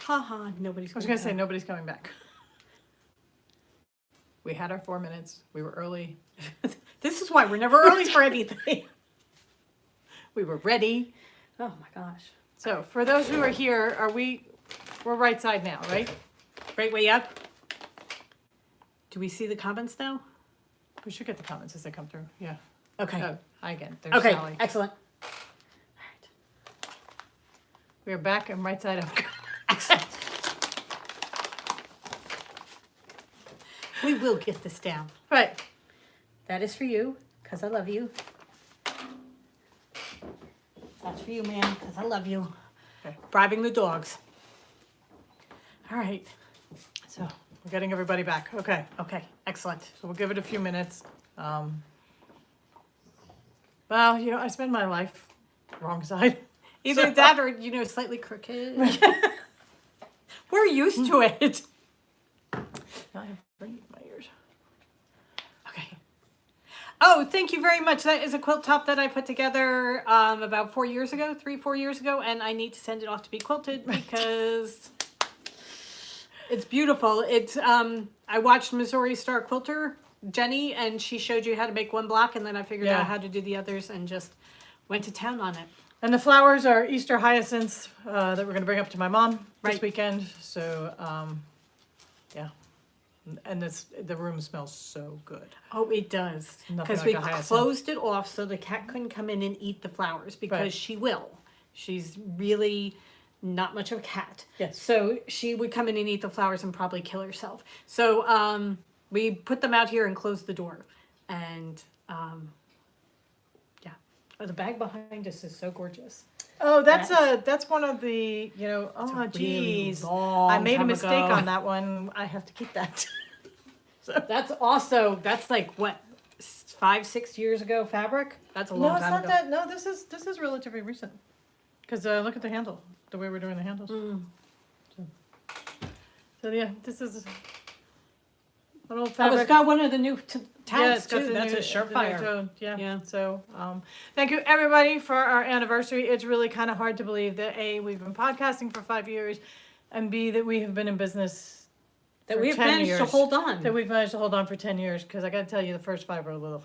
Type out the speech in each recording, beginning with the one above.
Haha, nobody's I was going to say, nobody's coming back. We had our 4 minutes. We were early. This is why we're never early for anything. We were ready. Oh my gosh. So for those who are here, we're right side now, right? Right way up. Do we see the comments now? We should get the comments as they come through. Yeah. Okay. Oh, hi again. There's Okay, Sally. excellent. All right. We're back and right side up. Excellent. We will get this down. Right. That is for you, because I love you. That's for you, man, because I love you. Okay. Bribing the dogs. All right. So we're getting everybody back. Okay. Okay, excellent. So we'll give it a few minutes. Well, I spend my life wrong side. Either that or, slightly crooked. We're used to it. Now I have ringing in my ears. Okay. Oh, thank you very much. That is a quilt top that I put together about 4 years ago, 4 years ago, and I need to send it off to be quilted because it's beautiful. It's I watched Missouri Star Quilter, Jenny, and she showed you how to make one block, and then I figured out how to do the others and just went to town on it. And the flowers are Easter hyacinths that we're going to bring up to my mom this weekend. So, yeah. And the room smells so good. Oh, it does. Because we closed it off so the cat couldn't come in and eat the flowers because she will. She's really not much of a cat. Yes. So she would come in and eat the flowers and probably kill herself. So we put them out here and closed the door. And yeah. Oh, the bag behind us is so gorgeous. Oh, that's one of the, oh, geez. I made a mistake on that one. I have to keep that. So. That's like, what, 5-6 years ago fabric? That's a long time ago. No, it's not that. No, this is relatively recent. Because look at the handle, the way we're doing the handles. So yeah, this is an old fabric. Oh, it's got one of the new tags too. That's a Surefire. Yeah. So thank you everybody for our anniversary. It's really kind of hard to believe that A, we've been podcasting for 5 years, and B, that we have been in business that we've managed to hold on. That we've managed to hold on for 10 years, because I got to tell you, the first 5 were a little.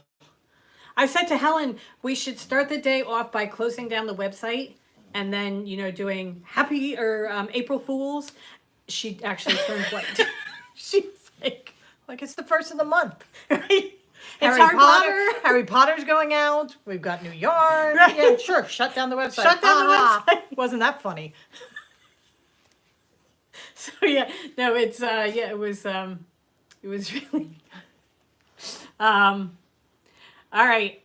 I said to Helen, we should start the day off by closing down the website and then, doing happy or April Fools. She actually turned white. She's like it's the first of the month. Right? It's Harry Potter's going out. We've got new yarn. Right. Yeah, sure. Shut down the website. Shut down the website. Wasn't that funny? So yeah, no, it's it was really all right.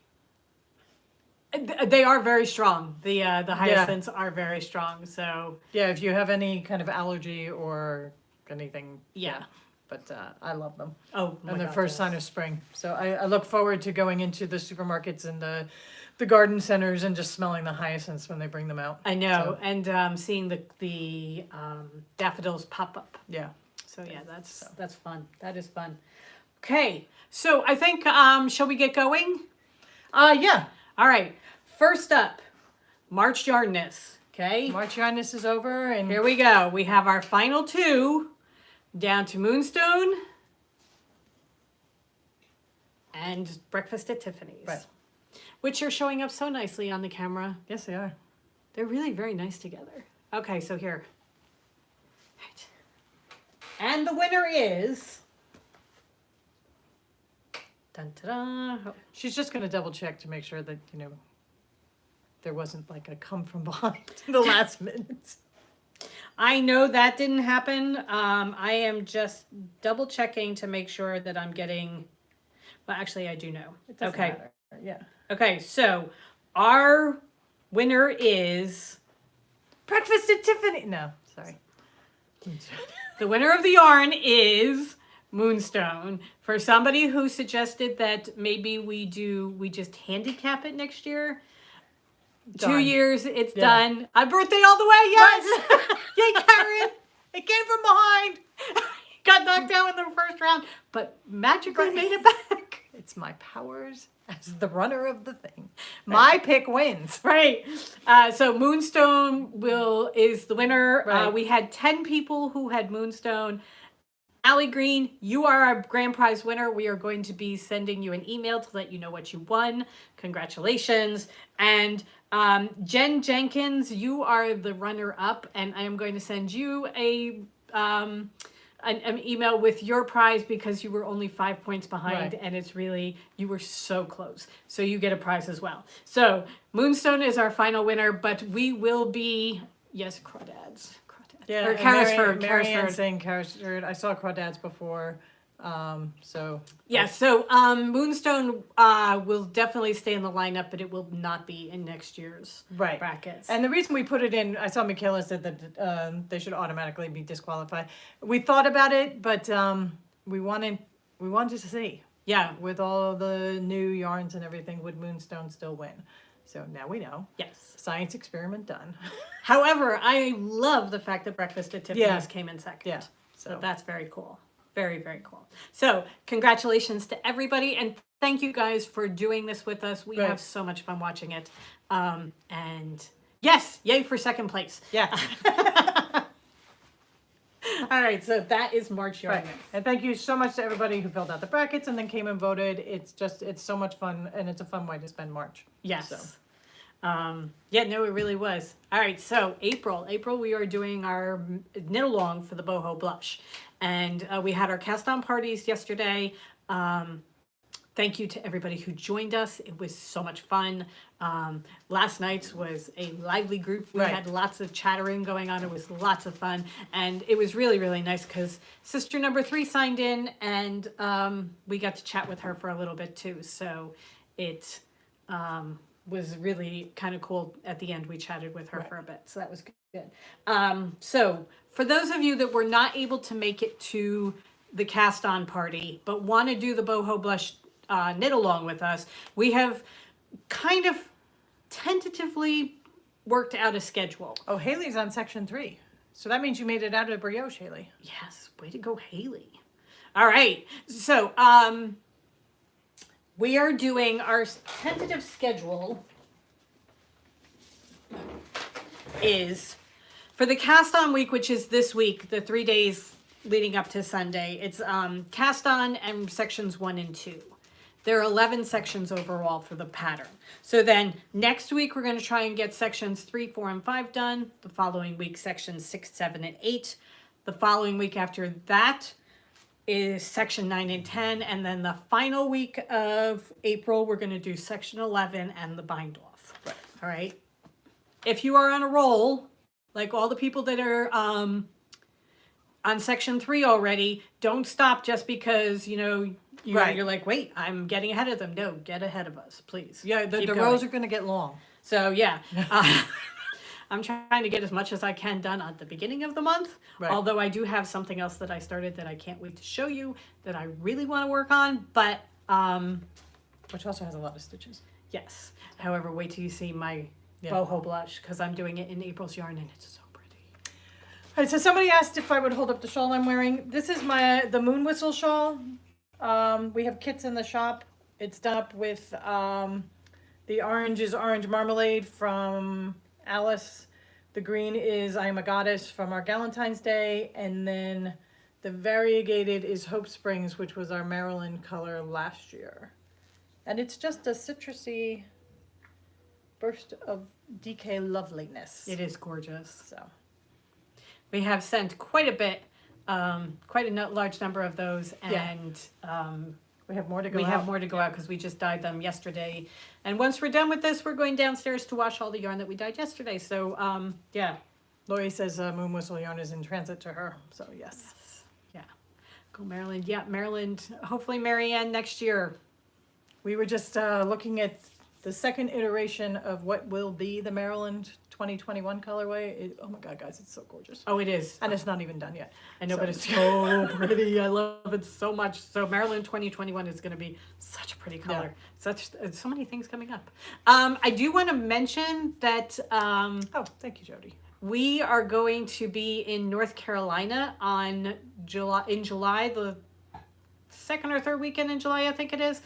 They are very strong. The hyacinths are very strong. So yeah, if you have any kind of allergy or anything, but I love them. Oh, and the first sign of spring. So I look forward to going into the supermarkets and the garden centers and just smelling the hyacinths when they bring them out. I know, and seeing the daffodils pop up. Yeah. So yeah, that's fun. That is fun. Okay, so I think shall we get going? Yeah. All right. First up, March Yarnness. Okay. March Yarnness is over, and here we go. We have our final 2 down to Moonstone and Breakfast at Tiffany's. Right. Which are showing up so nicely on the camera. Yes, they are. They're really very nice together. Okay, so here. Right. And the winner is... Dun, ta, da. Oh. She's just going to double check to make sure that, there wasn't like a come from behind in the last minute. I know that didn't happen. I am just double checking to make sure that I'm getting... Well, actually, I do know. It doesn't matter. Yeah. Okay, so our winner is Breakfast at Tiffany. No, sorry. The winner of the yarn is Moonstone. For somebody who suggested that maybe we just handicap it next year. Done. 2 years, it's done. I birthday all the way, yes! Yay, Karen! It came from behind. Got knocked out in the first round, but magically made it back. It's my powers as the runner of the thing. My pick wins. Right. So Moonstone is the winner. Right. We had 10 people who had Moonstone. Allie Green, you are our grand prize winner. We are going to be sending you an email to let you know what you won. Congratulations. And Jen Jenkins, you are the runner-up, and I am going to send you an email with your prize because you were only 5 points behind, Right. and it's really, you were so close. So you get a prize as well. So Moonstone is our final winner, but we will be, yes, crawdads. Yeah, Or and Carrisford. Marianne saying Carrisford. I saw crawdads before, so. Yeah, so Moonstone will definitely stay in the lineup, but it will not be in next year's Right. brackets. And the reason we put it in, I saw Michaela said that they should automatically be disqualified. We thought about it, but we wanted to see. Yeah. With all the new yarns and everything, would Moonstone still win? So now we know. Yes. Science experiment done. However, I love the fact that Breakfast at Tiffany's came in second. Yeah. So that's very cool. Very, very cool. So congratulations to everybody, and thank you guys for doing this with us. We have so much fun watching it. And yes, yay for second place. Yeah. All right, so that is March Yarn Right. Mix. And thank you so much to everybody who filled out the brackets and then came and voted. It's so much fun, and it's a fun way to spend March. Yes. So. Yeah, no, it really was. All right, so April, we are doing our knit along for the boho blush, and we had our cast on parties yesterday. Thank you to everybody who joined us. It was so much fun. Last night's was a lively group. We had lots of chattering going on. It was lots of fun, and it was really, really nice because sister number 3 signed in, and we got to chat with her for a little bit too. So it was really kind of cool. At the end, we chatted with her for a bit, so that was good. So for those of you that were not able to make it to the cast on party but want to do the boho blush knit along with us, we have kind of tentatively worked out a schedule. Oh, Haley's on section 3. So that means you made it out of brioche, Haley. Yes, way to go, Haley. All right, so we are doing our tentative schedule is for the cast on week, which is this week, the 3 days leading up to Sunday. It's cast on and sections 1 and 2. There are 11 sections overall for the pattern. So then next week, we're going to try and get sections 3, 4, and 5 done. The following week, sections 6, 7, and 8. The following week after that is section 9 and 10. And then the final week of April, we're going to do section 11 and the bind off. Right. All right. If you are on a roll, like all the people that are on section 3 already, don't stop just because, you're like, wait, I'm getting ahead of them. No, get ahead of us, please. Yeah, the Keep rows going. are going to get long. So, yeah. I'm trying to get as much as I can done at the beginning of the month. Right. Although I do have something else that I started that I can't wait to show you that I really want to work on. But, Which also has a lot of stitches. yes. However, wait till you see my boho blush because I'm doing it in April's yarn and it's so pretty. All right, so somebody asked if I would hold up the shawl I'm wearing. This is the moon whistle shawl. We have kits in the shop. It's done up with the orange is orange marmalade from Alice. The green is I Am a Goddess from our Galentine's Day. And then the variegated is Hope Springs, which was our Maryland color last year. And it's just a citrusy burst of DK loveliness. It is gorgeous. So We have sent quite a bit, quite a large number of those, and we have more to go we out. have more to go out because we just dyed them yesterday. And once we're done with this, we're going downstairs to wash all the yarn that we dyed yesterday. So, yeah. Lori says moon whistle yarn is in transit to her. So yes. Yeah. Go Maryland. Yeah, Maryland. Hopefully Marianne next year. We were just looking at the second iteration of what will be the Maryland 2021 colorway. Oh my God, guys, it's so gorgeous. Oh, it is. And it's not even done yet. I know, but it's so pretty. I love it so much. So Maryland 2021 is going to be such a pretty color. Yeah. So many things coming up. I do want to mention that. Oh, thank you, Jody. We are going to be in North Carolina in July, the second or third weekend in July, I think it is.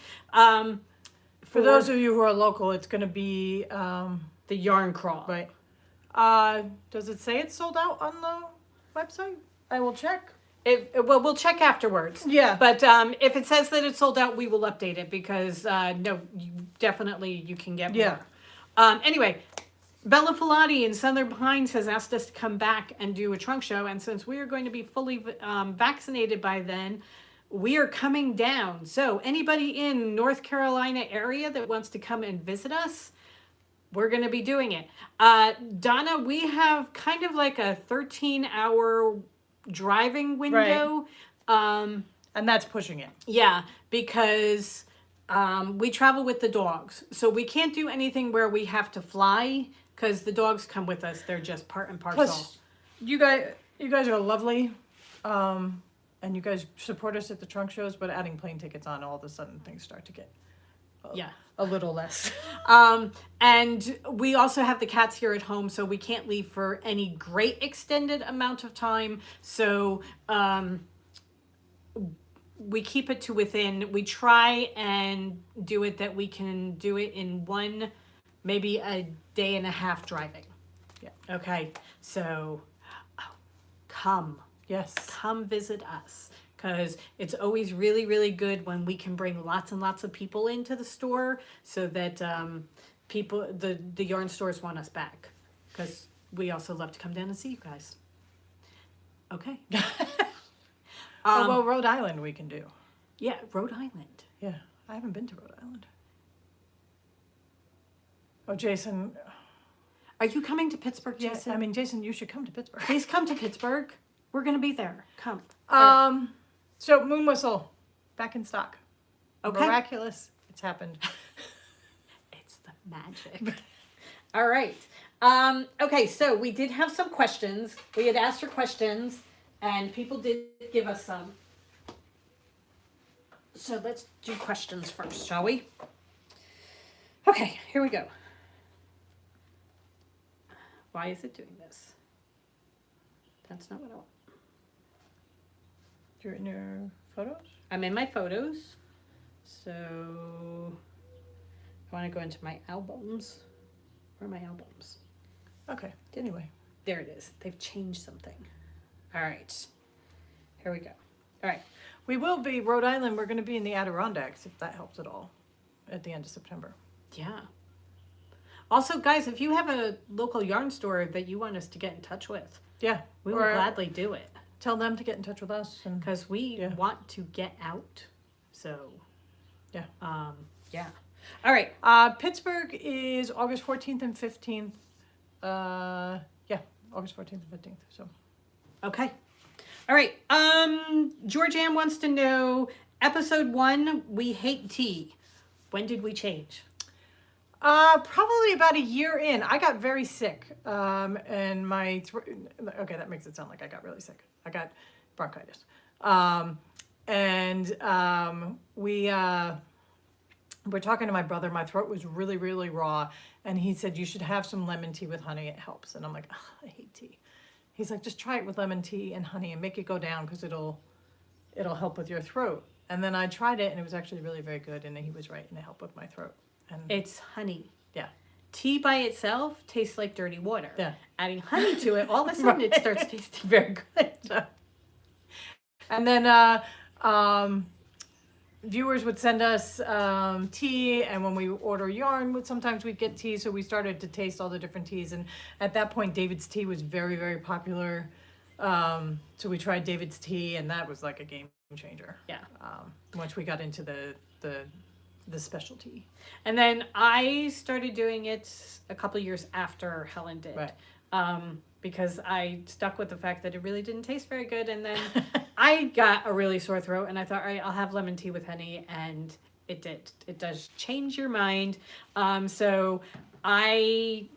For those of you who are local, it's going to be the yarn crawl. right. Does it say it's sold out on the website? I will check. Well, we'll check afterwards. Yeah. But if it says that it's sold out, we will update it because no, you can get more. Yeah. Anyway, Bella Filati in Southern Pines has asked us to come back and do a trunk show, and since we are going to be fully vaccinated by then, we are coming down. So anybody in North Carolina area that wants to come and visit us, we're going to be doing it. Donna, we have kind of like a 13-hour driving window. And that's pushing it. Yeah, because we travel with the dogs. So we can't do anything where we have to fly because the dogs come with us. They're just part and parcel. Plus, you guys are lovely. And you guys support us at the trunk shows, but adding plane tickets on, all of a sudden things start to get a little less. And we also have the cats here at home, so we can't leave for any great extended amount of time. So we keep it to within. We try and do it that we can do it in maybe a day and a half driving. Yeah. Okay. So come. Yes. Come visit us. Because it's always really, really good when we can bring lots and lots of people into the store so that the yarn stores want us back. Because we also love to come down and see you guys. Okay. Well, Rhode Island we can do. Yeah, Rhode Island. Yeah, I haven't been to Rhode Island. Oh, Jason. Are you coming to Pittsburgh, Jason? Yeah, I mean, Jason, you should come to Pittsburgh. Please come to Pittsburgh. We're going to be there. Come. So Moon Whistle, back in stock. Okay. Miraculous. It's happened. It's the magic. All right. Okay, so we did have some questions. We had asked for questions, and people did give us some. So let's do questions first, shall we? Okay, here we go. Why is it doing this? That's not what I want. You're in your photos? I'm in my photos. So I want to go into my albums. Where are my albums? Okay. Anyway. There it is. They've changed something. All right. Here we go. All right. We will be, Rhode Island, we're going to be in the Adirondacks, if that helps at all, at the end of September. Yeah. Also, guys, if you have a local yarn store that you want us to get in touch with, Yeah. we will gladly do it. Tell them to get in touch with us. Because we want to get out. So, yeah. Yeah. All right. Pittsburgh is August 14th and 15th. August 14th and 15th. So. Okay. All right. Georgianne wants to know, episode 1, we hate tea. When did we change? Probably about a year in. I got very sick. And my okay, that makes it sound like I got really sick. I got bronchitis. We're talking to my brother. My throat was really, really raw, and he said you should have some lemon tea with honey. It helps. And I'm like, I hate tea. He's like, just try it with lemon tea and honey and make it go down because it'll help with your throat. And then I tried it, and it was actually really very good. And he was right, and it helped with my throat. And It's honey. yeah. Tea by itself tastes like dirty water. Yeah. Adding honey to it, all of a sudden it starts tasting very good. And then viewers would send us tea, and when we order yarn, sometimes we'd get tea. So we started to taste all the different teas, and at that point, David's tea was very, very popular. So we tried David's tea, and that was like a game changer. Yeah. Once we got into the specialty. And then I started doing it a couple years after Helen did. Right. Because I stuck with the fact that it really didn't taste very good. And then I got a really sore throat, and I thought, all right, I'll have lemon tea with honey. And it did. It does change your mind. So well,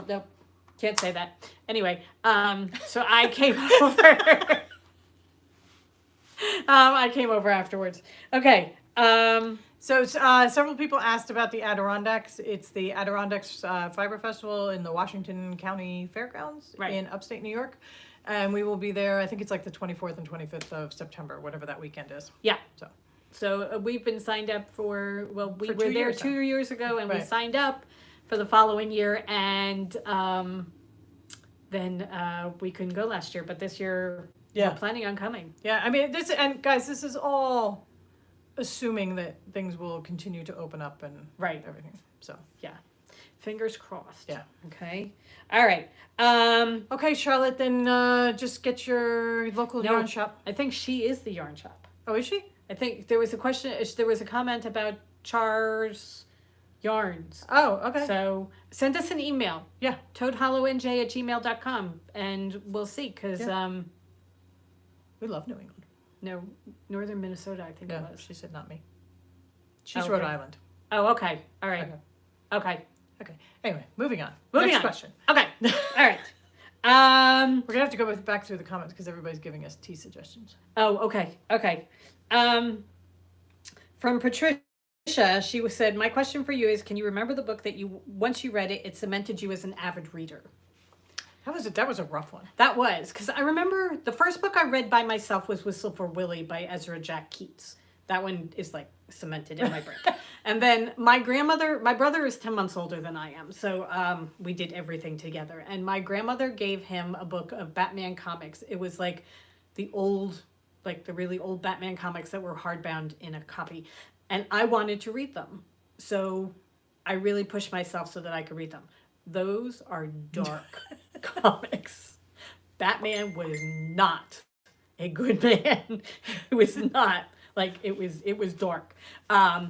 no, can't say that. Anyway, so I came over. I came over afterwards. Okay. So several people asked about the Adirondacks. It's the Adirondacks Fiber Festival in the Washington County Fairgrounds in upstate New York. And we will be there, I think it's like the 24th and 25th of September, whatever that weekend is. Yeah. So. So we've been signed up for, we For were 2 there years now. 2 years ago, and we Right. signed up for the following year, and then we couldn't go last year, but this year Yeah. we're planning on coming. Yeah, I mean, guys, this is all assuming that things will continue to open up and Right. everything. So, Fingers crossed. Yeah. Okay. All right. okay, Charlotte, then just get your local No. yarn shop. I think she is the yarn shop. Oh, is she? I think there was a comment about Char's yarns. Oh, okay. So send us an email. Yeah. toadhollowNJ@gmail.com, and we'll see, because We love New England. no, northern Minnesota, I think it Yeah, was. she said not me. She's Okay. Rhode Island. Oh, okay. All right. Okay. Okay. Anyway, moving on. Moving Next on. question. Okay. All right. We're gonna have to go back through the comments because everybody's giving us tea suggestions. Oh, okay. Okay. From Patricia, she said, "My question for you is, can you remember the book that once you read it, it cemented you as an avid reader?" That was a rough one. That was, because I remember the first book I read by myself was Whistle for Willie by Ezra Jack Keats. That one is like cemented in my brain. And then my brother is 10 months older than I am. So we did everything together. And my grandmother gave him a book of Batman comics. It was like the really old Batman comics that were hardbound in a copy. And I wanted to read them. So I really pushed myself so that I could read them. Those are dark comics. Batman was not a good man. It was not. Like, it was dark. I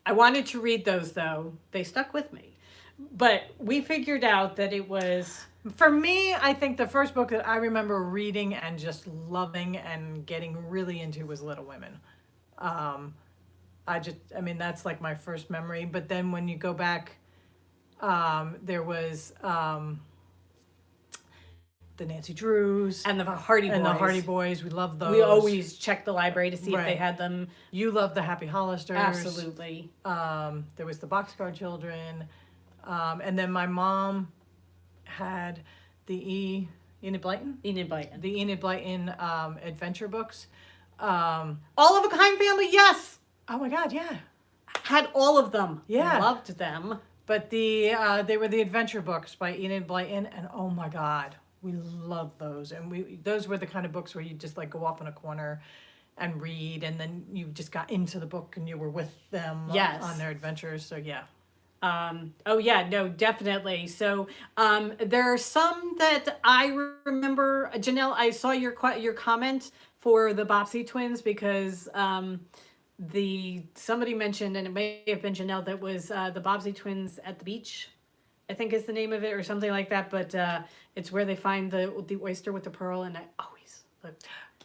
wanted to read those, though. They stuck with me. But we figured out that it was... For me, I think the first book that I remember reading and just loving and getting really into was Little Women. That's like my first memory. But then when you go back, there was... the Nancy Drews And the Hardy Boys. and the Hardy Boys. We love those. We always checked the library to see if they Right. had them. You love the Happy Hollisters. Absolutely. There was the Boxcar Children, and then my mom had the Enid Blyton. Enid Blyton. The Enid Blyton adventure books. All of a Kind Family, yes! Oh my God, yeah. Had all of them. Yeah. Loved them. But they were the adventure books by Enid Blyton, and oh my God, we loved those. And those were the kind of books where you just like go off in a corner and read, and then you just got into the book and you were with them Yes. on their adventures. So yeah. Oh yeah, no, definitely. So there are some that I remember. Janelle, I saw your comment for the Bobbsey twins, because somebody mentioned, and it may have been Janelle, that was the Bobbsey twins at the beach, I think is the name of it, or something like that. But it's where they find the oyster with the pearl, and I always look.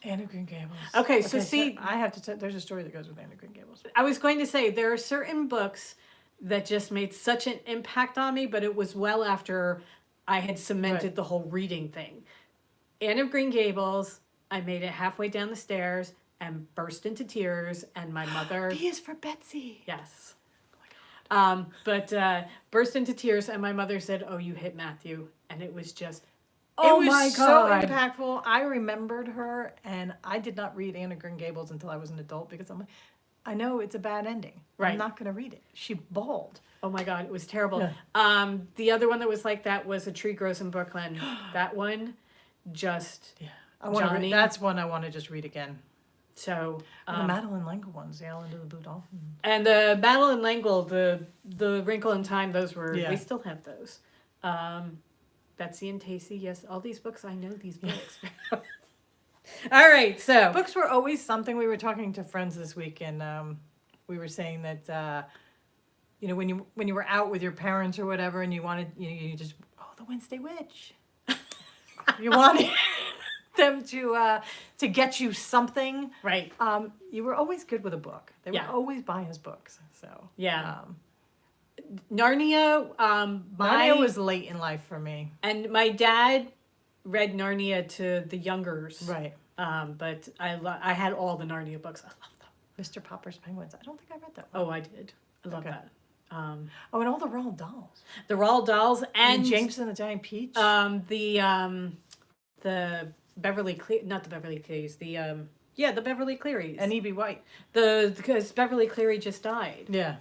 Anne of Green Gables. Okay, so see, I have to. There's a story that goes with Anne of Green Gables. I was going to say, there are certain books that just made such an impact on me, but it was well after I had cemented Right. the whole reading thing. Anne of Green Gables, I made it halfway down the stairs and burst into tears, and my mother... B is for Betsy. Yes. Oh my God. Burst into tears, and my mother said, "Oh, you hit Matthew." And it was just... It Oh was my so God. impactful. I remembered her, and I did not read Anne of Green Gables until I was an adult, because I'm like, I know it's a bad ending. Right. I'm not going to read it. She bawled. Oh my God, it was terrible. Yeah. The other one that was like that was A Tree Grows in Brooklyn. That one, just... Yeah. I want to Johnny. read. That's one I want to just read again. So... And the Madeline L'Engle ones, the Island of the Blue Dolphin. And the Madeline L'Engle, the Wrinkle in Time, those were, Yeah. we still have those. Betsy and Tacy, yes, all these books, I know these books. All right, so. Books were always something. We were talking to friends this week, and we were saying that, when you were out with your parents or whatever, and you wanted, you just, the Wednesday Witch. You wanted them to get you something. Right. You were always good with a book. They Yeah. would always buy us books. So Yeah. Narnia, Narnia was late in life for me. and my dad read Narnia to the youngers. Right. But I had all the Narnia books. I love them. Mr. Popper's Penguins. I don't think I read that one. Oh, I did. I love Okay. that. And all the Roald Dolls. The Roald Dolls And and James and the Giant Peach. the Beverly Cle not the Beverly Cleys, the Yeah, the Beverly Clearys. And E.B. White. Because Beverly Cleary just died. Yeah.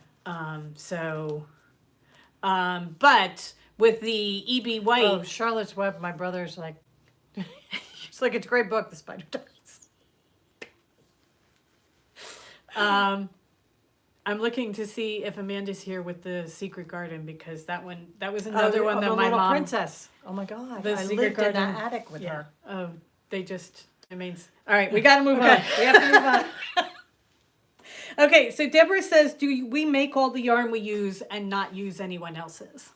But with the E.B. White. Oh, Charlotte's Web, my brother's like, it's like, it's a great book, The Spider Dies. I'm looking to see if Amanda's here with the Secret Garden, because that was another one that the my little mom. Princess. Oh my God. The I Secret lived in Garden. that attic with her. Oh, all right, we got to move on. We have to move on. Okay, so Deborah says, do we make all the yarn we use and not use anyone else's?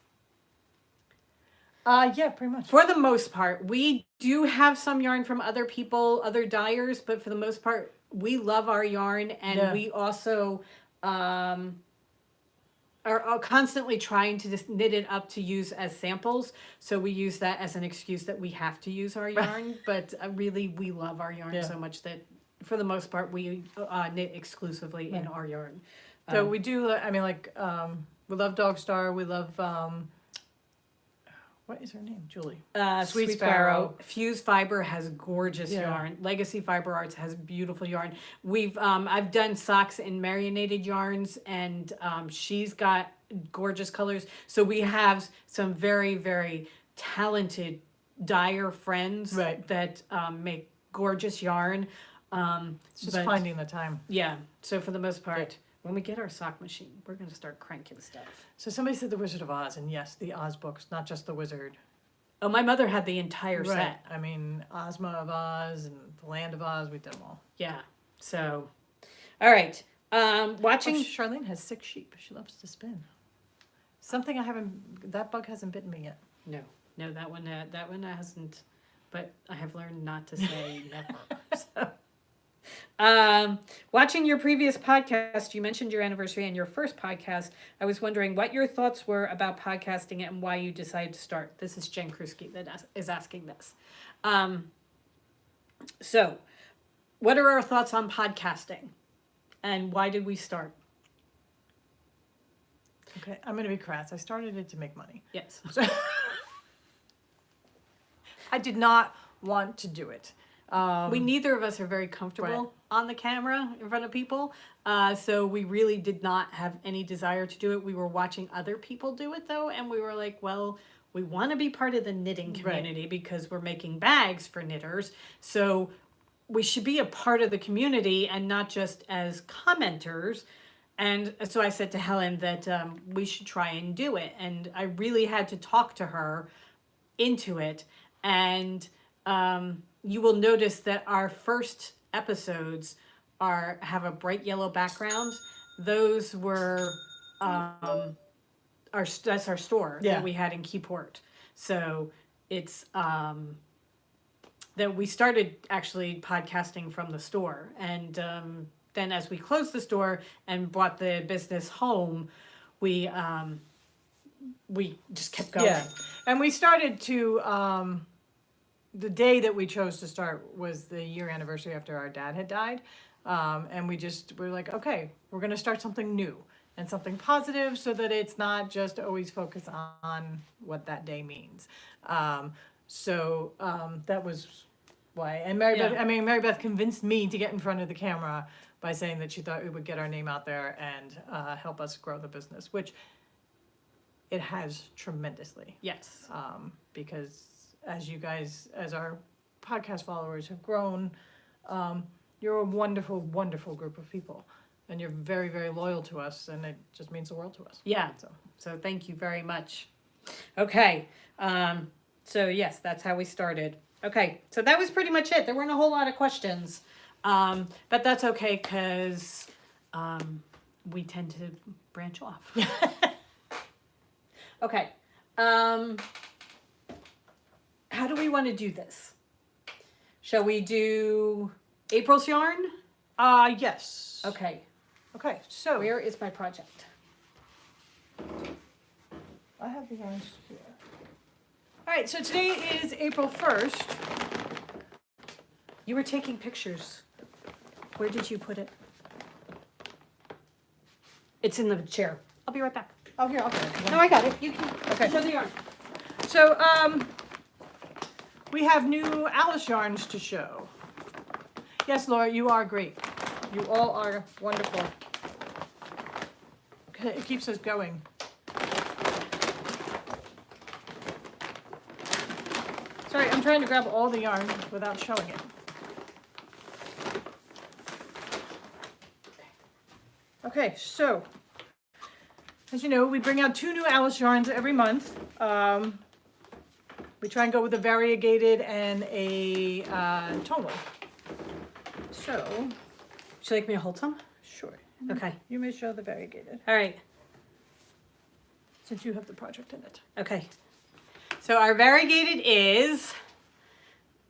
Yeah, pretty much. For the most part, we do have some yarn from other people, other dyers, but for the most part, we love our yarn, and we also are constantly trying to just knit it up to use as samples. So we use that as an excuse that we have to use our yarn, but really we love our yarn so much that for the most part we knit exclusively in our yarn. So we do, I mean, like, we love Dog Star, we love, what is her name? Julie. Sweet Sparrow. Fuse Fiber has gorgeous yarn. Legacy Fiber Arts has beautiful yarn. I've done socks in marinated yarns, and she's got gorgeous colors. So we have some very, very talented dyer friends that make gorgeous yarn. It's just finding the time. Yeah. So for the most part, when we get our sock machine, we're going to start cranking stuff. So somebody said The Wizard of Oz, and yes, the Oz books, not just The Wizard. Oh, my mother had the entire set. I mean, Ozma of Oz and The Land of Oz, we did them all. Yeah. So, all right. Watching. Charlene has 6 sheep. She loves to spin. Something that bug hasn't bitten me yet. No, that one hasn't. But I have learned not to say never. So. Watching your previous podcast, you mentioned your anniversary and your first podcast. I was wondering what your thoughts were about podcasting and why you decided to start. This is Jen Krusky that is asking this. So, what are our thoughts on podcasting, and why did we start? Okay, I'm going to be crass. I started it to make money. Yes. So I did not want to do it. We neither of us are very comfortable on the camera in front of people. So we really did not have any desire to do it. We were watching other people do it though. And we were like, well, we want to be part of the knitting community because we're making bags for knitters. So we should be a part of the community and not just as commenters. And so I said to Helen that we should try and do it. And I really had to talk to her into it. And you will notice that our first episodes have a bright yellow background. Those were that's our store that we had in Keyport. So it's that we started actually podcasting from the store, and then as we closed the store and brought the business home, we just kept going. Yeah, and we started to. The day that we chose to start was the year anniversary after our dad had died. And we were like, okay, we're going to start something new and something positive so that it's not just always focus on what that day means. So that was why. And Mary Beth convinced me to get in front of the camera by saying that she thought it would get our name out there and help us grow the business, which it has tremendously. Yes. Because as you guys, as our podcast followers have grown, you're a wonderful, wonderful group of people. And you're very, very loyal to us, and it just means the world to us. Yeah, so thank you very much. Okay, so yes, that's how we started. Okay, so that was pretty much it. There weren't a whole lot of questions, but that's okay, because we tend to branch off. Okay. How do we want to do this? Shall we do April's yarn? Yes. Okay. Okay, so Where is my project? I have the yarns here. All right, so today is April 1st. You were taking pictures. Where did you put it? It's in the chair. I'll be right back. Oh, here, I'll get it. No, I got it. You can show the yarn. So, we have new Alice yarns to show. Yes, Laura, you are great. You all are wonderful. It keeps us going. Sorry, I'm trying to grab all the yarn without showing it. Okay, so as you know, we bring out 2 new Alice yarns every month. We try and go with a variegated and a tonal. So, Would you like me to hold some? sure. Okay. You may show the variegated, All right. since you have the project in it. Okay. So our variegated is,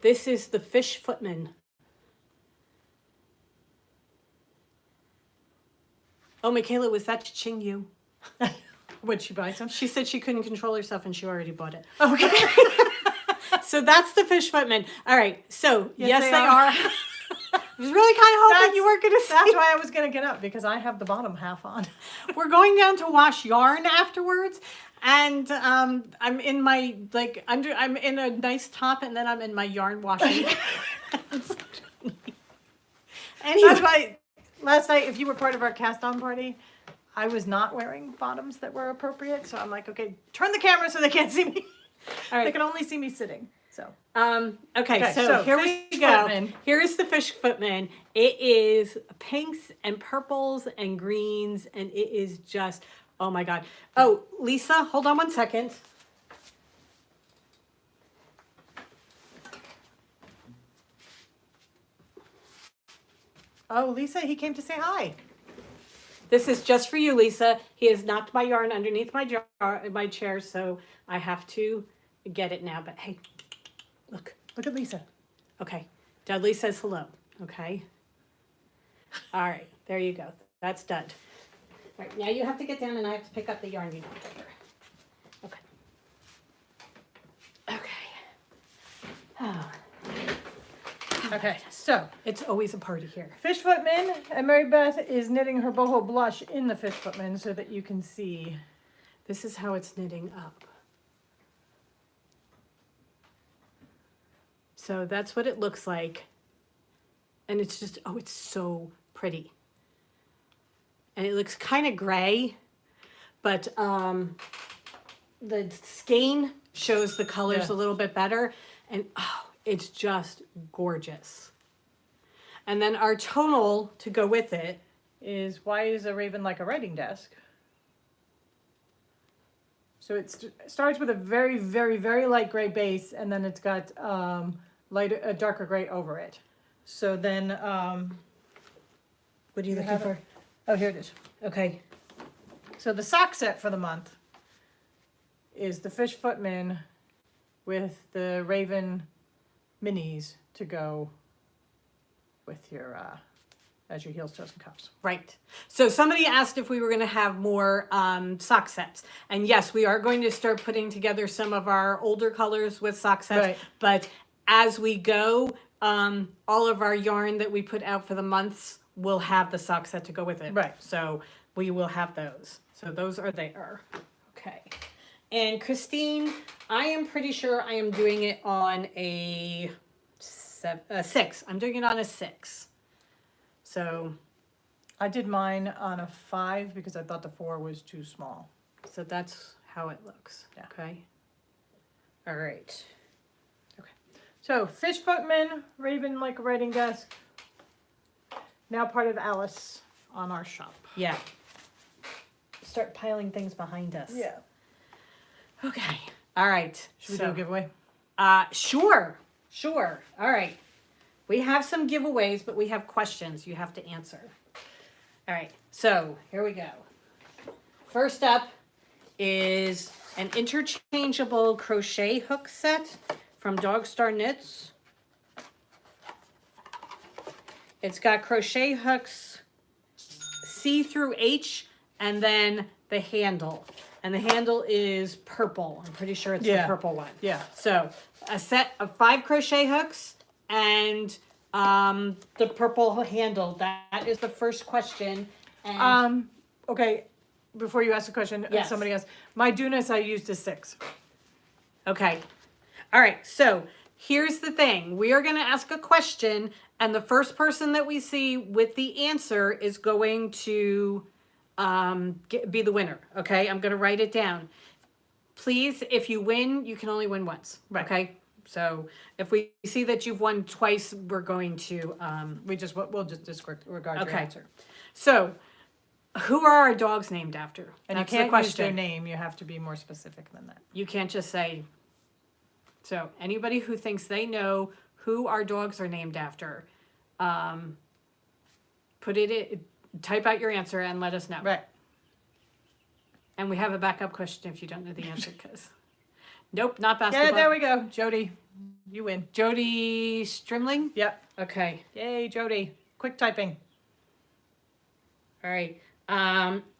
this is the Fish Footman. Oh, Michaela, was that Ching Yu? Would she buy some? She said she couldn't control herself and she already bought it. Okay. So that's the Fish Footman. All right. So yes, they they are. are. I was really kind of hoping you weren't going to That's say. why I was going to get up, because I have the bottom half on. We're going down to wash yarn afterwards, and I'm in my I'm in a nice top, and then I'm in my yarn washing. Anyway, That's why last night, if you were part of our cast on party, I was not wearing bottoms that were appropriate. So I'm like, okay, turn the camera so they can't see me. all They right. can only see me sitting. So Okay, Okay, so so here Fish we go. Footman. Here is the Fish Footman. It is pinks and purples and greens, and it is just, oh my God. Oh, Lisa, hold on one second. oh, Lisa, he came to say hi. This is just for you, Lisa. He has knocked my yarn underneath my chair, so I have to get it now. But hey, look. Look at Lisa. Okay. Dudley says hello. Okay. All right. There you go. That's done. All right. Now you have to get down and I have to pick up the yarn you knocked over. Okay. Okay. Oh, Okay, so it's always a party here. Fish Footman, and Mary Beth is knitting her boho blush in the Fish Footman so that you can see. This is how it's knitting up. So that's what it looks like. And it's just, oh, it's so pretty. And it looks kind of gray, but the skein shows the colors a little bit better. And oh, it's just gorgeous. And then our tonal to go with it Is why is a raven like a writing desk? So it starts with a very, very, very light gray base, and then it's got a darker gray over it. So then, what are you looking have for? oh, here it is. Okay. So the sock set for the month is the Fish Footman with the Raven minis to go with your as your heels, toes, and cuffs. Right. So somebody asked if we were going to have more sock sets. And yes, we are going to start putting together some of our older colors with sock sets. Right. But as we go, all of our yarn that we put out for the months will have the sock set to go with it. Right. So we will have those. So those are there. Okay. And Christine, I am pretty sure I am doing it on a 6. I'm doing it on a 6. So I did mine on a 5 because I thought the 4 was too small. So that's how it looks. Yeah. Okay. All right. Okay. So Fish Footman, Raven like a writing desk. Now part of Alice on our shop. Yeah. Start piling things behind us. Yeah. Okay. All right. Should we do a giveaway? Sure. Sure. All right. We have some giveaways, but we have questions you have to answer. All right. So here we go. First up is an interchangeable crochet hook set from Dog Star Knits. It's got crochet hooks C through H and then the handle. And the handle is purple. I'm pretty sure it's the purple one. Yeah. So a set of 5 crochet hooks and the purple handle. That is the first question. And Okay. Before you ask the question, Yes. somebody asked. My Dunas I used a 6. okay. All right. So here's the thing. We are going to ask a question, and the first person that we see with the answer is going to be the winner. Okay, I'm going to write it down. Please, if you win, you can only win once. Right. Okay, so if we see that you've won twice, we're going to we'll just disregard your okay. answer. So, who are our dogs named after? And That's you can't the use question. their name. You have to be more specific than that. You can't just say. So anybody who thinks they know who our dogs are named after, put it in, type out your answer and let us know. Right. And we have a backup question if you don't know the answer, because nope, not basketball. Yeah, there we go. Jody, you win. Jody Strimling. Yep. Okay. Yay, Jody. Quick typing. All right.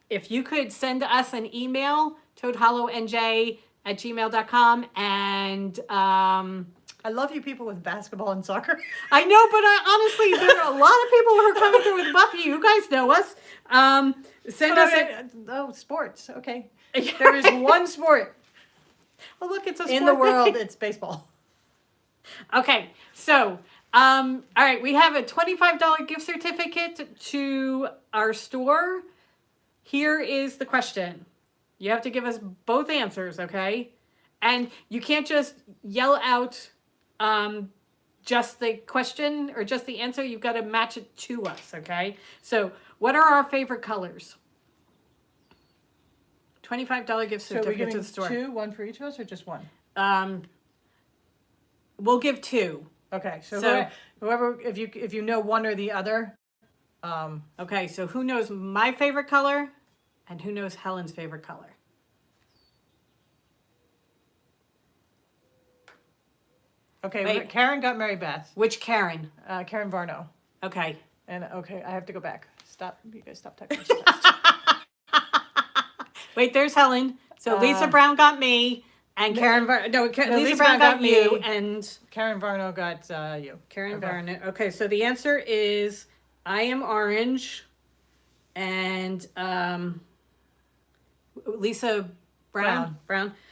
If you could send us an email, toadhollowNJ@gmail.com, and I love you people with basketball and soccer. I know, but honestly, there are a lot of people who are coming through with Buffy. You guys know us. Send us sports. Okay. There is one sport Oh, look, it's a sport in the world. thing. It's baseball. Okay, so all right, we have a $25 gift certificate to our store. Here is the question. You have to give us both answers, okay? And you can't just yell out just the question or just the answer. You've got to match it to us, okay? So what are our favorite colors? $25 gift So are we certificate to giving the store. two, one for each of us, or just one? We'll give two. Okay, so So- whoever, if you know one or the other, Okay, so who knows my favorite color and who knows Helen's favorite color? okay, Wait. Karen got Mary Beth, Which Karen? Karen Varno, Okay. and okay, I have to go back. Stop, you guys, stop typing. Wait, there's Helen. So Lisa Brown got me, and Karen Lisa Brown got you, and Karen Varno got you. Karen Okay. Brown. Okay, so the answer is I am orange, and Lisa Brown.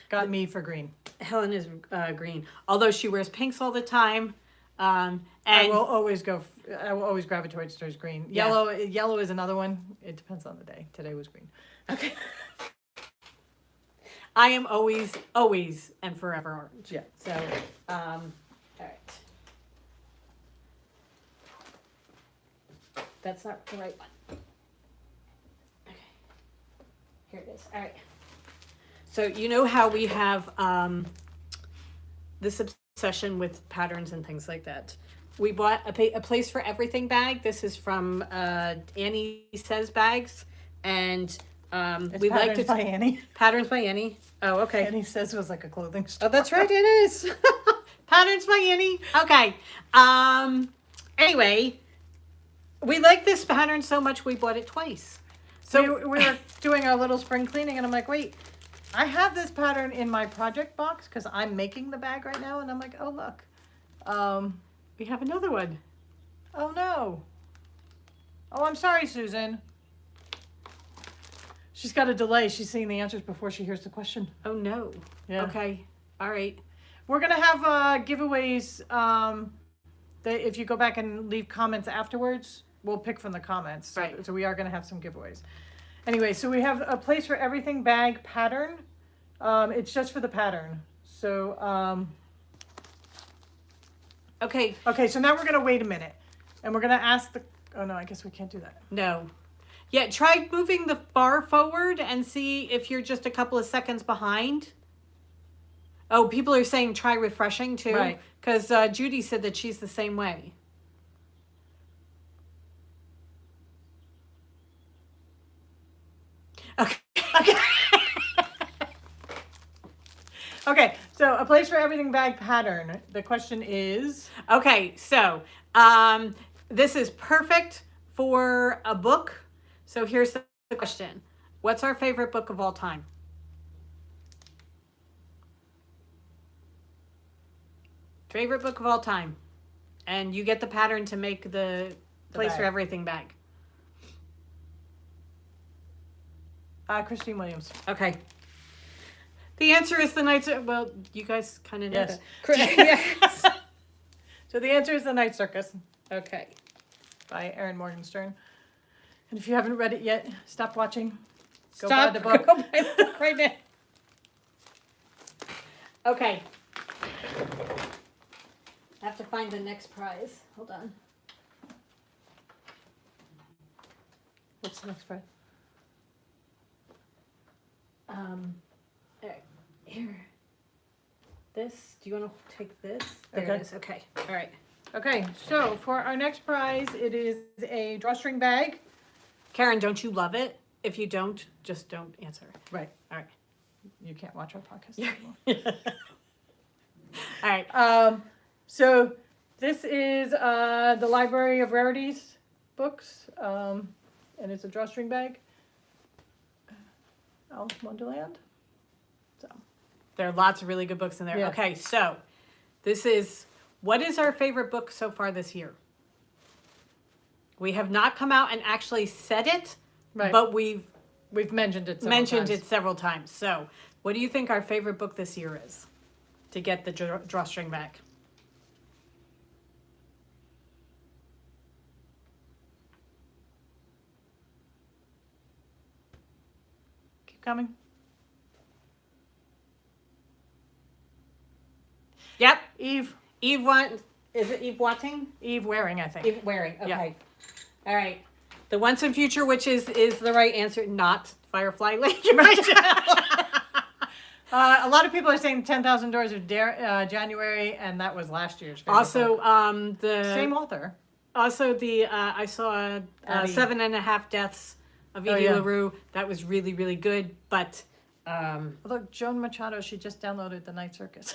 Got me for green. Helen is green, although she wears pinks all the time. And I will always gravitate towards green. Yeah. Yellow is another one. It depends on the day. Today was green. okay. I am always and forever orange. Yeah. So, all right. That's not the right one. Okay. Here it is. All right. So you know how we have this obsession with patterns and things like that. We bought a Place for Everything bag. This is from Annie Says Bags, and It's we like Patterns by Annie. Patterns by Annie. Oh, okay. Annie Says was like a clothing store. Oh, that's right, it is. Patterns by Annie. Okay. Anyway, we like this pattern so much we bought it twice. So we were doing our little spring cleaning, and I'm like, wait, I have this pattern in my project box because I'm making the bag right now, and I'm like, oh look, we have another one. oh no, oh I'm sorry, Susan. She's got a delay. She's seeing the answers before she hears the question. Oh no. Yeah. Okay. All right. We're gonna have giveaways. That if you go back and leave comments afterwards, we'll pick from the comments. Right. So we are gonna have some giveaways. Anyway, so we have a Place for Everything bag pattern. It's just for the pattern. So Okay. okay, so now we're gonna wait a minute, and we're gonna ask the. Oh no, I guess we can't do that. No. Yeah, try moving the bar forward and see if you're just a couple of seconds behind. Oh, people are saying try refreshing too. Right. Because Judy said that she's the same way. Okay. Okay, so a Place for Everything bag pattern. The question is. Okay, so this is perfect for a book. So here's the question. What's our favorite book of all time? Favorite book of all time. And you get the pattern to make the Place for bag. Everything bag. Christine Williams. Okay. The answer is The Knights of... Well, you guys kind of know Yes. that. Yes. So the answer is The Night Circus Okay. by Erin Morgenstern. And if you haven't read it yet, stop watching. Go Stop. buy the book. Go buy the book right now. Okay. I have to find the next prize. Hold on. What's the next prize? All right, here. This. Do you want to take this? There Okay. it is. Okay. All right. Okay, so for our next prize, it is a drawstring bag. Karen, don't you love it? If you don't, just don't answer. Right. All right. You can't watch our podcast anymore. All right. So this is the Library of Rarities books, and it's a drawstring bag. Alice in Wonderland. So There are lots of really good books in there. Yeah. Okay, so what is our favorite book so far this year? We have not come out and actually said it, right, but we've mentioned it. mentioned it several times. So, what do you think our favorite book this year is to get the drawstring back? Keep coming. Yep, Eve is it Eve Watting? Waring, I think. Eve Waring. Okay. Yeah. All right. The Once and Future Witches is the right answer, not Firefly Lake. A lot of people are saying 10,000 Doors of January, and that was last year's favorite Also, book. the Same author. Also, I saw Addie. 7.5 Deaths of Edie yeah. LaRue. That was really, really good. But Look, Joan Machado, she just downloaded The Night Circus.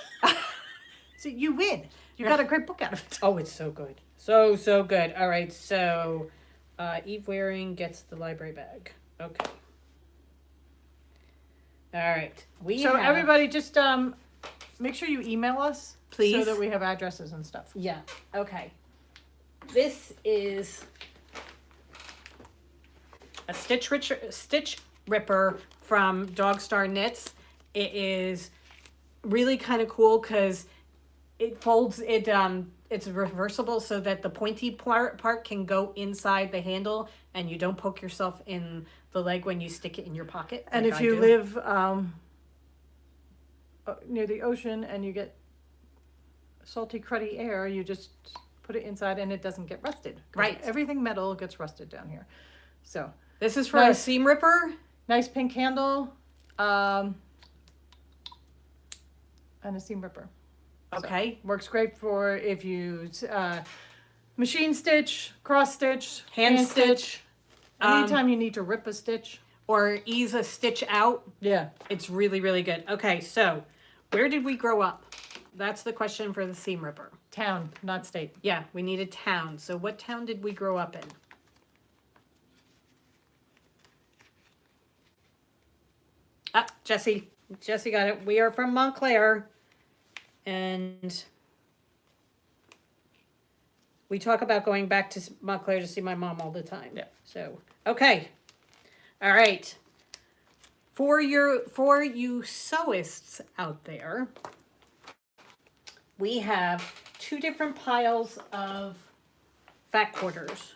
So you win. You got a great book out of it. oh, it's so good, so good. All right, so Eve Waring gets the library bag. Okay. All right. So everybody, just make sure you email us, Please. so that we have addresses and stuff. Yeah. Okay. This is a stitch ripper from Dog Star Knits. It is really kind of cool because it folds it. It's reversible so that the pointy part can go inside the handle, and you don't poke yourself in the leg when you stick it in your pocket. And like if I you do. live near the ocean and you get salty, cruddy air, you just put it inside and it doesn't get rusted. 'Cause Right. Everything metal gets rusted down here. So This is for Nice. a seam ripper. nice pink handle, and a seam ripper. So, Okay. works great for if you machine stitch, cross stitch, Hand stitch. Anytime you need to rip a stitch. Or ease a stitch out. Yeah. It's really, really good. Okay, so where did we grow up? That's the question for the seam ripper. Town, not state. Yeah, we need a town. So what town did we grow up in? Jesse got it. We are from Montclair. And we talk about going back to Montclair to see my mom all the time. Yeah. So, okay. All right. For you sewists out there, we have two different piles of fat quarters.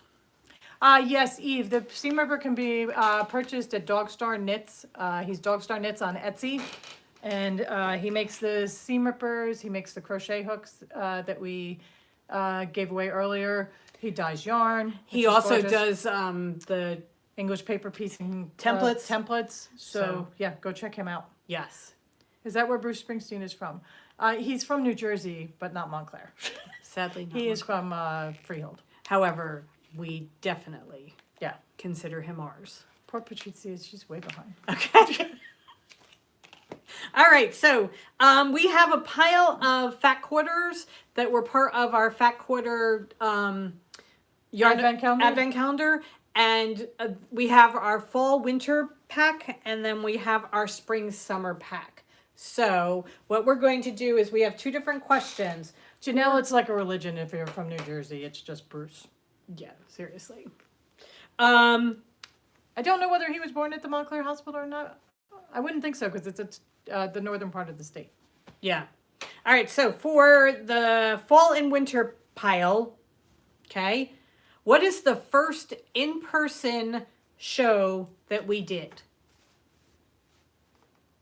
Yes, Eve. The seam ripper can be purchased at Dog Star Knits. He's Dog Star Knits on Etsy. And he makes the seam rippers. He makes the crochet hooks that we gave away earlier. He dyes yarn. He which is also gorgeous. does the English paper piecing Templates. Templates. So yeah, go check him out. yes. Is that where Bruce Springsteen is from? He's from New Jersey, but not Montclair. Sadly, not He is Montclair. from Freehold. However, we definitely Yeah. consider him ours. Poor Patrizia, she's way behind. Okay. All right, so we have a pile of fat quarters that were part of our fat quarter yarn advent calendar, and we have our fall winter pack, and then we have our spring summer pack. So what we're going to do is we have two different questions. Janelle, it's like a religion if you're from New Jersey. It's just Bruce. Yeah, seriously. I don't know whether he was born at the Montclair Hospital or not. I wouldn't think so because it's the northern part of the state. Yeah. All right, so for the fall and winter pile. Okay. What is the first in-person show that we did?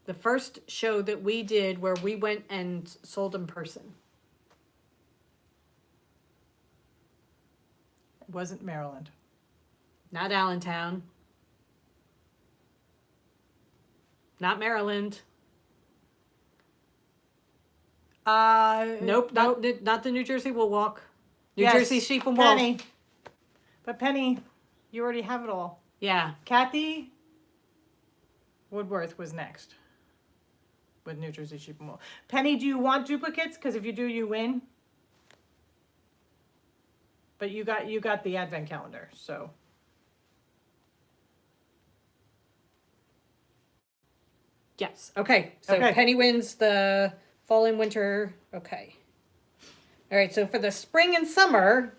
The first show that we did where we went and sold in person. It wasn't Maryland. Not Allentown. Not Maryland. Nope, not the New Jersey Wool Walk. New Jersey Sheep and Wool. Penny. But Penny, you already have it all. Yeah. Kathy Woodworth was next with New Jersey Sheep and Wool. Penny, do you want duplicates? Because if you do, you win. But you got the advent calendar, so. Yes. Okay. So Okay. Penny wins the fall and winter. Okay. All right. So for the spring and summer,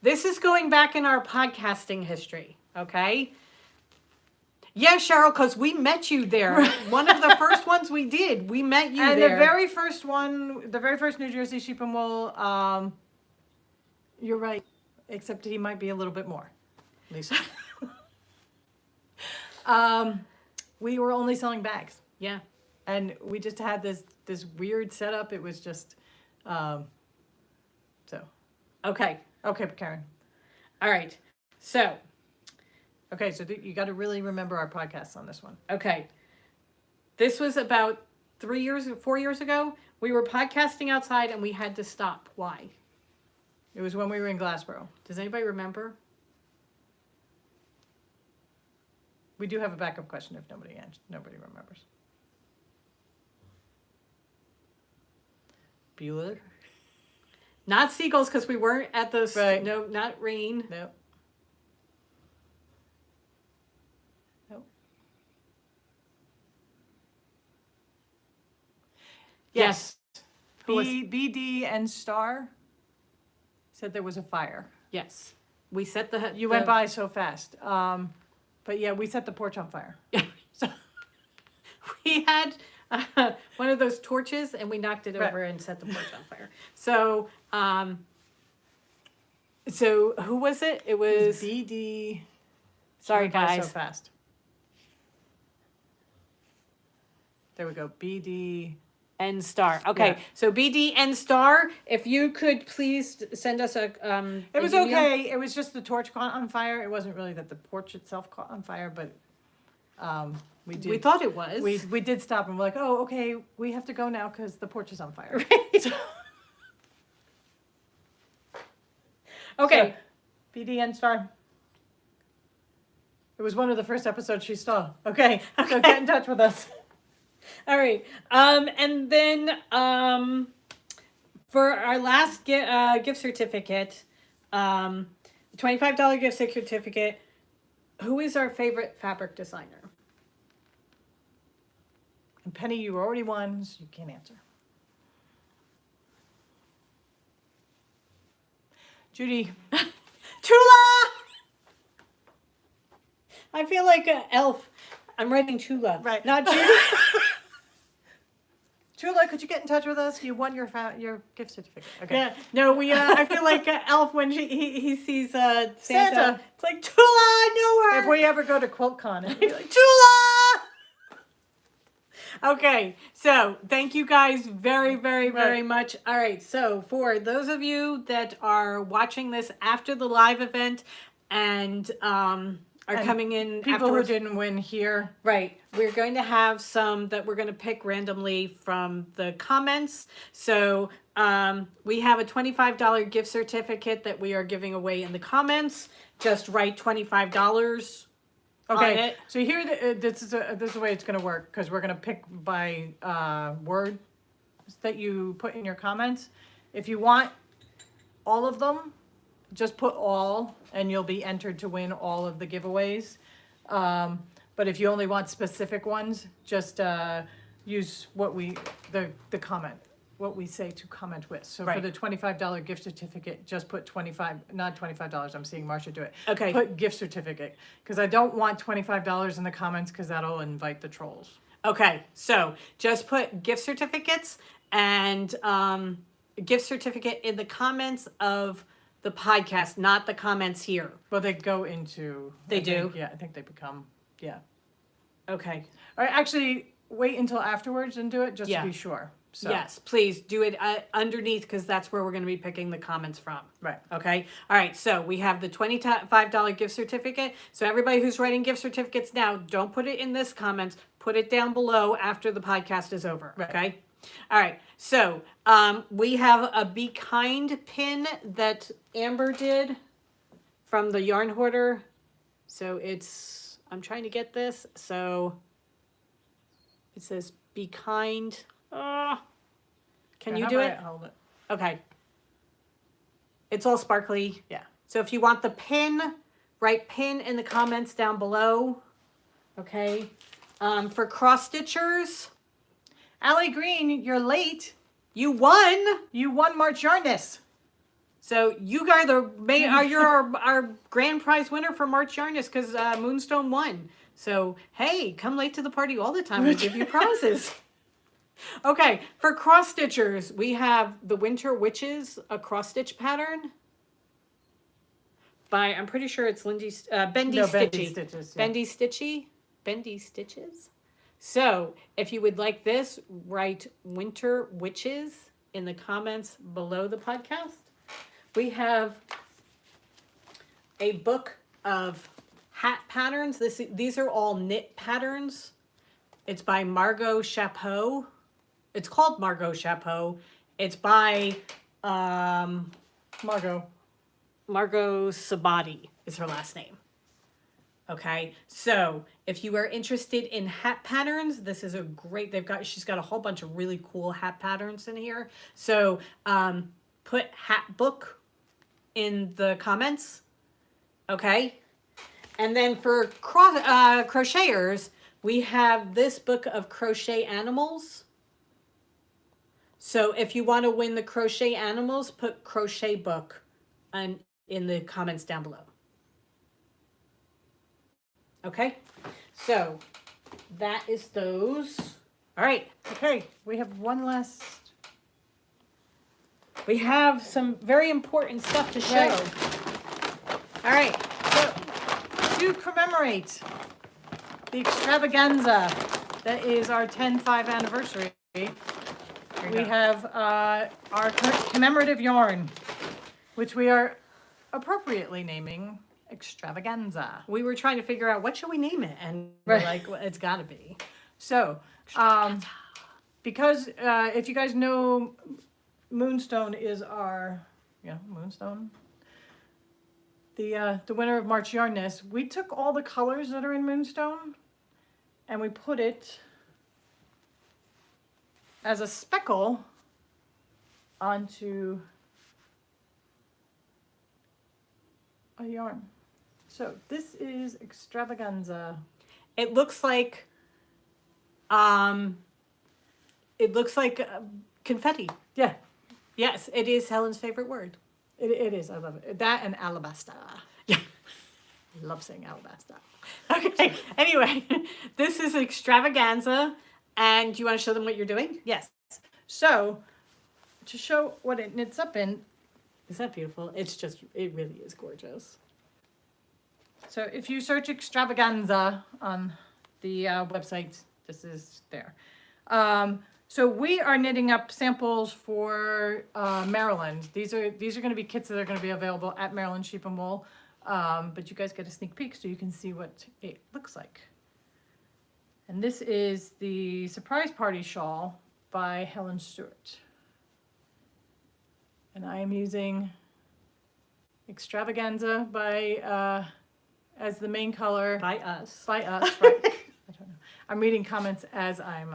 this is going back in our podcasting history. Okay. Yeah, Cheryl, because we met you there. One of the first ones we did, we met you And there. the very first one, the very first New Jersey Sheep and Wool, you're right, except he might be a little bit more, Lisa. We were only selling bags, Yeah. and we just had this weird setup. It was just, so. Okay. Okay, Karen. All right. So, Okay, so you got to really remember our podcasts on this one. okay. This was about 4 years ago. We were podcasting outside and we had to stop. Why? It was when we were in Glassboro. Does anybody remember? We do have a backup question if nobody remembers. Bueller? Not seagulls because we weren't at the Right. no, not rain. Nope. Nope. Yes. Who was- BD and Star said there was a fire. Yes. We set the You went by so fast. But yeah, we set the porch on fire. So we had one of those torches and we knocked it Right. over and set the porch on fire. So so who was it? It was BD. sorry Went by guys. So fast. There we go. BD. N Star. Okay, Yeah. so BD N Star, if you could please send us a It was an email. okay. It was just the torch caught on fire. It wasn't really that the porch itself caught on fire, but we did. We thought it was. we did stop and we're like, oh, okay, we have to go now because the porch is on fire. Okay. So, BDN Star. It was one of the first episodes she saw. Okay, so get in touch with us. All right. And then for our last gift certificate, $25 gift certificate, who is our favorite fabric designer? And Penny, you already won, so you can't answer. Judy. Tula! I feel like an elf. I'm writing Tula. Right. Not Judy. Tula, could you get in touch with us? You won your gift certificate. Okay. Yeah, no, we. I feel like Elf when he sees Santa. Santa. It's like Tula, I know her. If we ever go to QuiltCon, it'd be like, Tula. Okay, so thank you guys very, very, very much. All right, so for those of you that are watching this after the live event and are coming in people afterwards, who didn't win here. right, we're going to have some that we're going to pick randomly from the comments. So we have a $25 gift certificate that we are giving away in the comments. Just write $25 on Okay, it. so here, this is the way it's going to work, because we're going to pick by word that you put in your comments. If you want all of them, just put all, and you'll be entered to win all of the giveaways. But if you only want specific ones, just use the comment, what we say to comment with. So for Right. the $25 gift certificate, just put not $25. I'm seeing Marcia do it. Okay. Put gift certificate, because I don't want $25 in the comments, because that'll invite the trolls. Okay, so just put gift certificates and gift certificate in the comments of the podcast, not the comments here. Well, they go into. They do? Yeah, I think they become. Yeah. Okay. Or actually, wait until afterwards and do it just Yeah. to be sure. So. Yes, please do it underneath because that's where we're going to be picking the comments from. Right. Okay. All right. So we have the $25 gift certificate. So everybody who's writing gift certificates now, don't put it in this comments. Put it down below after the podcast is over. Right. Okay. All right. So we have a Be Kind pin that Amber did from the Yarn Hoarder. So I'm trying to get this. So it says Be Kind. Can you do it? Hold it. Okay. It's all sparkly. Yeah. So if you want the pin, write pin in the comments down below. Okay. For cross stitchers, Allie Green, you're late. you won. You won March Yarnness. So you guys are our grand prize winner for March Yarnness because Moonstone won. So hey, come late to the party all the time. We give you prizes. Okay, for cross stitchers, we have the Winter Witches, a cross stitch pattern by, I'm pretty sure it's Bendy Stitchy. Bendy Stitches. Yeah. Bendy Stitches. So if you would like this, write Winter Witches in the comments below the podcast. We have a book of hat patterns. These are all knit patterns. It's by Margot Chapeau. It's called Margot Chapeau. It's by Margot Sabati is her last name. Okay, so if you are interested in hat patterns, this is a great. She's got a whole bunch of really cool hat patterns in here. So put hat book in the comments. Okay, and then for crocheters, we have this book of crochet animals. So if you want to win the crochet animals, put crochet book in the comments down below. Okay, so that is those. All right, Okay, we have one last. we have some very important stuff to show. Right. All right, So, to commemorate the extravaganza that is our 10-5 anniversary, we have our commemorative yarn, which we are appropriately naming extravaganza. we were trying to figure out what should we name it, and we're Right. like, well, it's got to be. So, because if you guys know, Moonstone is our, Moonstone, the winner of March Yarnness. We took all the colors that are in Moonstone, and we put it as a speckle onto a yarn. So this is extravaganza. It looks like, confetti. Yeah, Yes, it is Helen's favorite word. it is. I love it. That and alabaster. Yeah. I love saying alabaster. Okay. Anyway, this is extravaganza, and do you want to show them what you're doing? Yes. So, to show what it knits up in, Isn't that beautiful? It really is gorgeous. so if you search extravaganza on the website, this is there. So we are knitting up samples for Maryland. These are going to be kits that are going to be available at Maryland Sheep and Wool, but you guys get a sneak peek so you can see what it looks like. And this is the Surprise Party Shawl by Helen Stewart. And I am using Extravaganza by as the main color. By us. By us, right. I don't know. I'm reading comments as I'm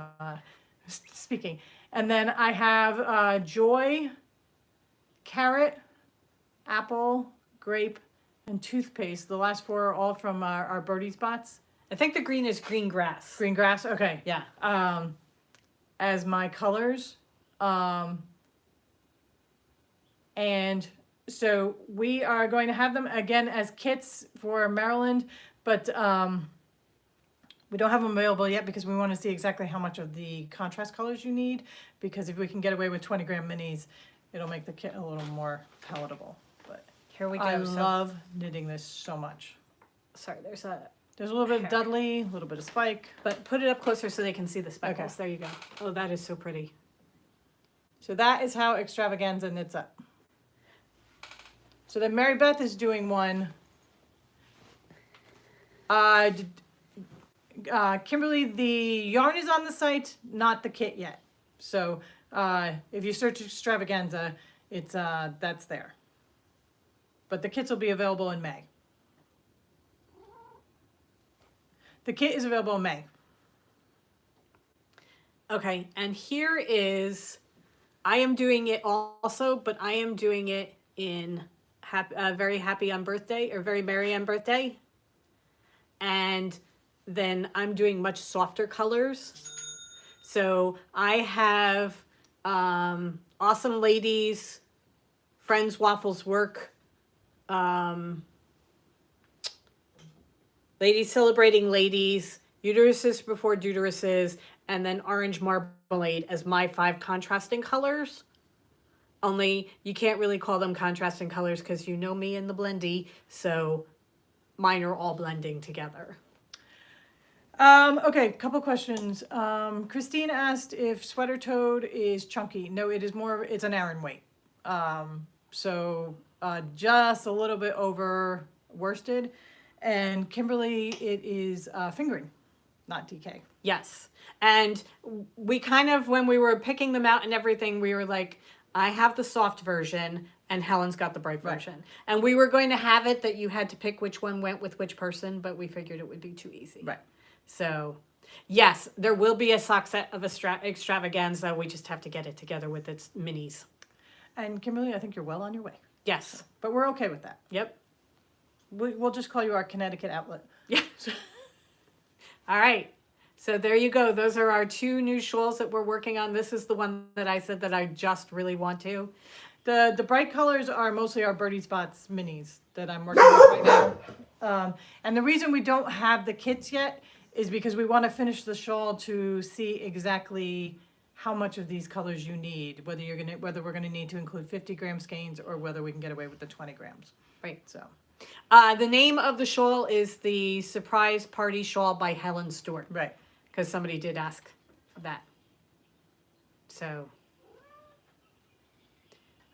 speaking. And then I have Joy, Carrot, Apple, Grape, and Toothpaste. The last four are all from our Birdie Spots. I think the green is green grass. Green grass, okay. Yeah. As my colors. And so we are going to have them again as kits for Maryland, but we don't have them available yet because we want to see exactly how much of the contrast colors you need, because if we can get away with 20 gram minis, it'll make the kit a little more palatable. But Here we go. I So- love knitting this so much. Sorry, there's a little bit of Dudley, a little bit of Spike. but put it up closer so they can see the speckles. Okay. There you go. Oh, that is so pretty. So that is how Extravaganza knits up. So then Mary Beth is doing one. Kimberly, the yarn is on the site, not the kit yet. So if you search Extravaganza, it's that's there. But the kits will be available in May. The kit is available in May. Okay, and here is, I am doing it also, but I am doing it in very happy on birthday, or very merry on birthday. And then I'm doing much softer colors. So I have Awesome Ladies, Friends Waffles Work, Ladies Celebrating Ladies, Uteruses Before Deuteruses, and then Orange Marmalade as my 5 contrasting colors. Only you can't really call them contrasting colors because you know me and the blendy, so mine are all blending together. Okay, couple questions. Christine asked if Sweater Toad is chunky. No, it is more, it's an Aran weight. So just a little bit over worsted. And Kimberly, it is fingering, not DK. Yes. And we kind of, when we were picking them out and everything, we were like, I have the soft version and Helen's got the bright version. Right. And we were going to have it that you had to pick which one went with which person, but we figured it would be too easy. Right. So, yes, there will be a sock set of Extravaganza. We just have to get it together with its minis. And Kimberly, I think you're well on your way. Yes. So, but we're okay with that. Yep. We'll just call you our Connecticut outlet. Yeah. All right. So there you go. Those are our 2 new shawls that we're working on. This is the one that I said that I just really want to. The bright colors are mostly our Birdie Spots minis that I'm working with right now. And the reason we don't have the kits yet is because we want to finish the shawl to see exactly how much of these colors you need, whether we're gonna need to include 50-gram skeins or whether we can get away with the 20 grams. Right. So. The name of the shawl is the Surprise Party Shawl by Helen Stewart. Right. Because somebody did ask that. So.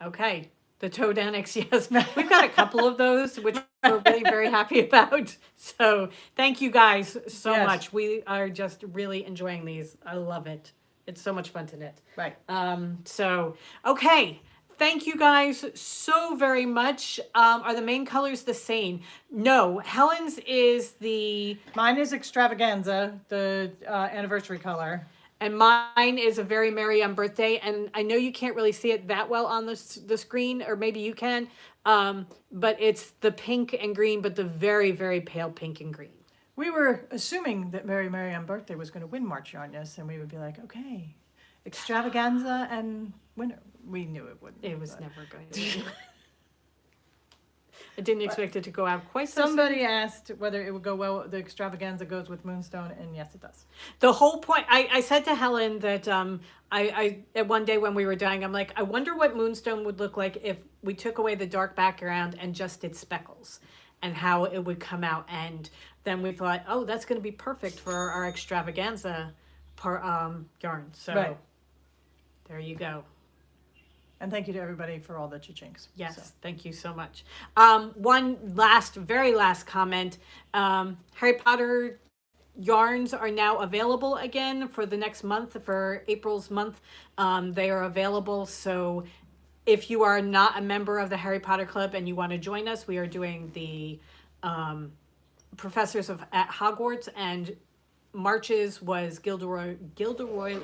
Okay. The Toad Annex, yes. We've got a couple of those, which we're really very happy about. So thank you guys so much. We are just really enjoying these. I love it. It's so much fun to knit. Right. So, okay. Thank you guys so very much. Are the main colors the same? No. Helen's is Mine is Extravaganza, the anniversary color. And mine is a Very Merry on Birthday. And I know you can't really see it that well on the screen, or maybe you can. But it's the pink and green, but the very, very pale pink and green. We were assuming that Very Merry on Birthday was going to win March Yarnness, and we would be like, okay, Extravaganza and winner. We knew it wouldn't. It was never going to win. I didn't expect it to go out quite so Somebody asked whether it would go well, the Extravaganza goes with Moonstone, and yes, it does. The whole point, I said to Helen that I one day when we were dying, I'm like, I wonder what Moonstone would look like if we took away the dark background and just did speckles, and how it would come out. And then we thought, oh, that's going to be perfect for our Extravaganza yarn. So right. There you go. And thank you to everybody for all the cha-chinks. Yes, so. Thank you so much. One very last comment. Harry Potter yarns are now available again for the next month, for April's month. They are available. So if you are not a member of the Harry Potter Club and you want to join us, we are doing the Professors at Hogwarts, and March's was Gilderoy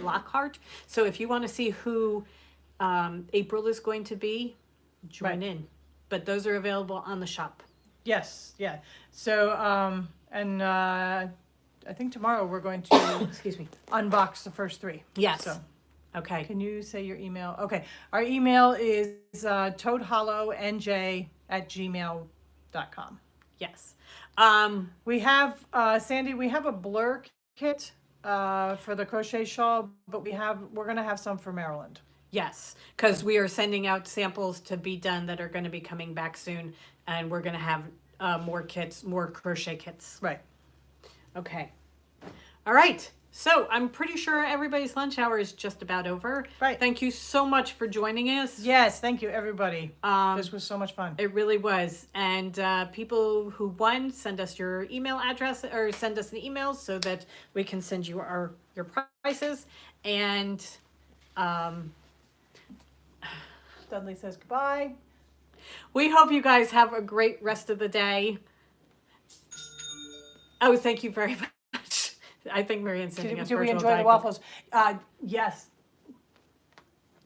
Lockhart. So if you want to see who April is going to be, join in. But those are available on the shop. Yes, yeah. So, I think tomorrow we're going to excuse me, unbox the first 3. Yes. So, okay. can you say your email? Okay. Our email is toadhollowNJ@gmail.com. Yes. We have, Sandy, we have a blur kit for the crochet shawl, but we're going to have some for Maryland. Yes, because we are sending out samples to be done that are going to be coming back soon, and we're going to have more kits, more crochet kits. Right. Okay. All right. So I'm pretty sure everybody's lunch hour is just about over. Right. Thank you so much for joining us. Yes, thank you, everybody. This was so much fun. It really was. And people who won, send us your email address or send us an email so that we can send you your prices. And Dudley says goodbye. we hope you guys have a great rest of the day. Oh, thank you very much. I think Marianne's sending us Did we virtual enjoy the diagram. waffles? Yes.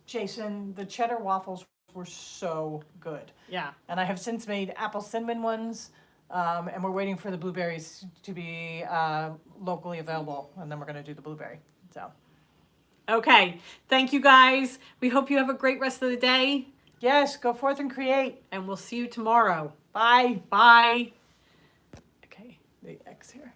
Jason, the cheddar waffles were so good. Yeah. And I have since made apple cinnamon ones, and we're waiting for the blueberries to be locally available, and then we're going to do the blueberry. So, Okay. Thank you guys. We hope you have a great rest of the day, yes, go forth and create. and we'll see you tomorrow. Bye. Bye. Okay, the X here.